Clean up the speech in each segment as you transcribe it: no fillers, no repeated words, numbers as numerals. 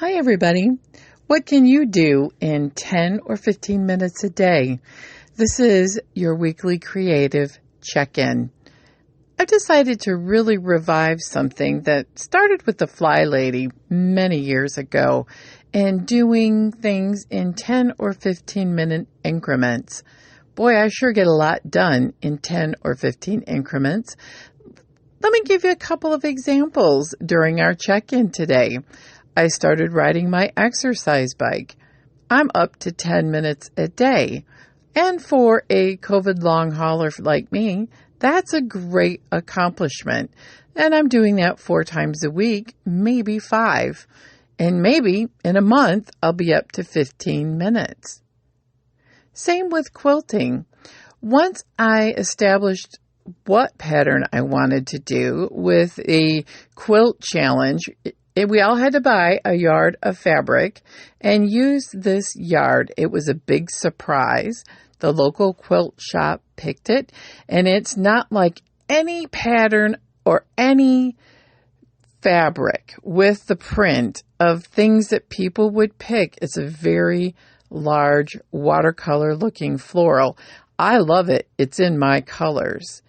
Hi, everybody. What can you do in 10 or 15 minutes a day? This is your weekly creative check-in. I've decided to really revive something that started with the Fly Lady many years ago and doing things in 10 or 15 minute increments. Boy, I sure get a lot done in 10 or 15 increments. Let me give you a couple of examples during our check-in today. I started riding my exercise bike. I'm up to 10 minutes a day. And for a COVID long hauler like me, that's a great accomplishment. And I'm doing that 4 times a week, maybe 5. And maybe in a month, I'll be up to 15 minutes. Same with quilting. Once I established what pattern I wanted to do with a quilt challenge, we all had to buy a yard of fabric and use this yard. It was a big surprise. The local quilt shop picked it, and it's not like any pattern or any fabric with the print of things that people would pick. It's a very large watercolor looking floral. I love it. It's in my colors.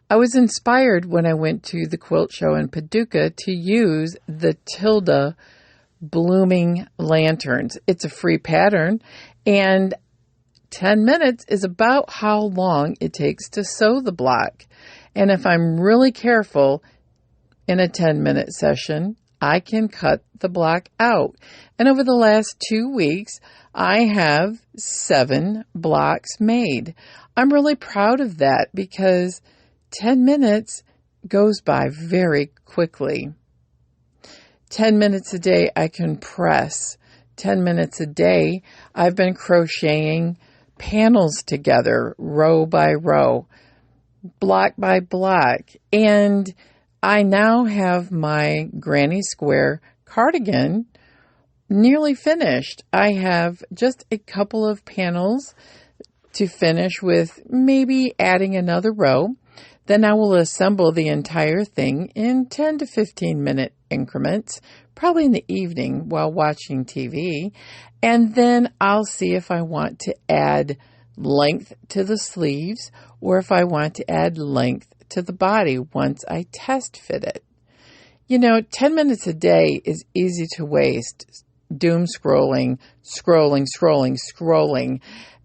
I was inspired when I went to the quilt show in Paducah to use the Tilda blooming lanterns. It's a free pattern, and 10 minutes is about how long it takes to sew the block. And if I'm really careful in a 10-minute session, I can cut the block out. And over the last 2 weeks, I have 7 blocks made. I'm really proud of that because 10 minutes goes by very quickly. 10 minutes a day I can press. 10 minutes a day I've been crocheting panels together, row by row, block by block. And I now have my Granny Square cardigan nearly finished. I have just a couple of panels to finish with, maybe adding another row. Then I will assemble the entire thing in 10 to 15 minute increments, probably in the evening while watching TV. And then I'll see if I want to add length to the sleeves or if I want to add length to the body once I test fit it. 10 minutes a day is easy to waste. Doom scrolling.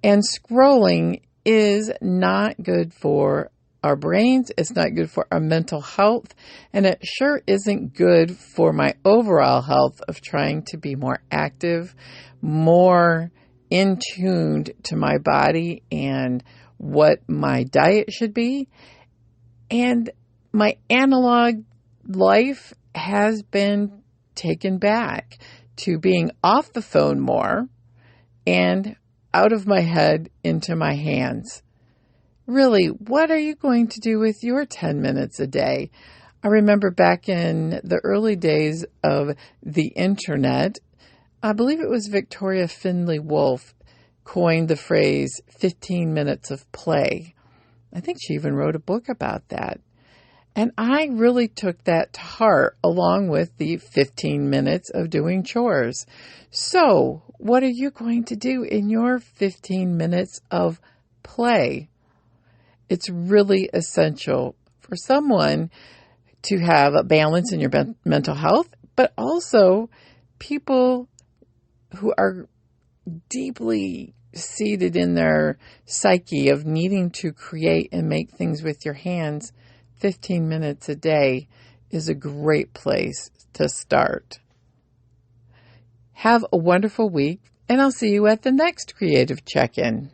And scrolling is not good for our brains, it's not good for our mental health, and it sure isn't good for my overall health of trying to be more active, more in tuned to my body and what my diet should be. And my analog life has been taken back to being off the phone more and out of my head into my hands. Really, what are you going to do with your 10 minutes a day? I remember back in the early days of the internet, I believe it was Victoria Findlay Wolf coined the phrase 15 minutes of play. I think she even wrote a book about that. And I really took that to heart along with the 15 minutes of doing chores. So, what are you going to do in your 15 minutes of play? It's really essential for someone to have a balance in your mental health, but also people who are deeply seated in their psyche of needing to create and make things with your hands. 15 minutes a day is a great place to start. Have a wonderful week, and I'll see you at the next Creative Check-In.